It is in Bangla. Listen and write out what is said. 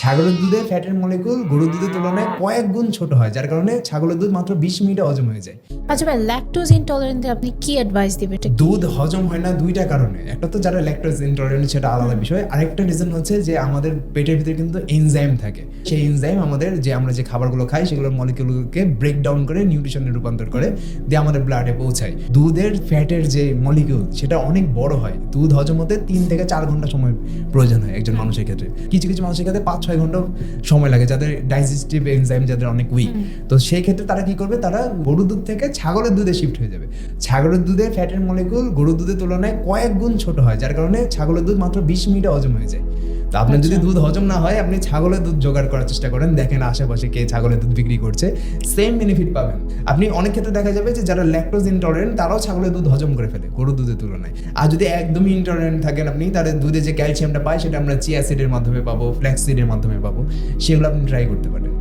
ছাগলের দুধে ফ্যাটের মলিকুল গরুর দুধের তুলনায় কয়েক গুণ ছোট হয়, যার কারণে ছাগলের দুধ মাত্র 20 মিনিটে হজম হয়ে যায়। আচ্ছা ভাই, ল্যাকটোজ ইনটলারেন্টে আপনি কি অ্যাডভাইস দিবেন? দুধ হজম হয় না দুইটা কারণে। একটা তো যারা ল্যাকটোজ ইনটলারেন্ট সেটা আলাদা বিষয়, আরেকটা রিজন হচ্ছে যে আমাদের পেটের ভিতরে কিন্তু এনজাইম থাকে। সেই এনজাইম আমাদের আমরা যে খাবারগুলো খাই সেগুলোর মলিকুলকে ব্রেক ডাউন করে নিউট্রিশনে রূপান্তর করে দিয়ে আমাদের ব্লাডে পৌঁছায়। দুধের ফ্যাটের যে মলিকুল সেটা অনেক বড় হয়, দুধ হজম হতে 3 থেকে 4 ঘন্টা সময় প্রয়োজন হয় একজন মানুষের ক্ষেত্রে। কিছু কিছু মানুষের ক্ষেত্রে 5-6 ঘন্টা সময় লাগে, যাদের ডাইজেস্টিভ এনজাইম যাদের অনেক উইক। তো সেই ক্ষেত্রে তারা কি করবে, তারা গরুর দুধ থেকে ছাগলের দুধে শিফট হয়ে যাবে। ছাগলের দুধে ফ্যাটের মলিকুল গরুর দুধের তুলনায় কয়েক গুণ ছোট হয়, যার কারণে ছাগলের দুধ মাত্র 20 মিনিটে হজম হয়ে যায়। তো আপনার যদি দুধ হজম না হয়, আপনি ছাগলের দুধ জোগাড় করার চেষ্টা করেন, দেখেন আশেপাশে কে ছাগলের দুধ বিক্রি করছে, সেম বেনিফিট পাবেন আপনি। অনেক ক্ষেত্রে দেখা যাবে যে যারা ল্যাকটোজ ইনটলারেন্ট তারাও ছাগলের দুধ হজম করে ফেলে গরুর দুধের তুলনায়। আর যদি একদমই ইনটলারেন্ট থাকেন আপনি, তাদের দুধে যে ক্যালসিয়ামটা পায় সেটা আমরা চিয়া সিডের মাধ্যমে পাবো, ফ্ল্যাক্স সিডের মাধ্যমে পাবো, সেগুলো আপনি ট্রাই করতে পারেন।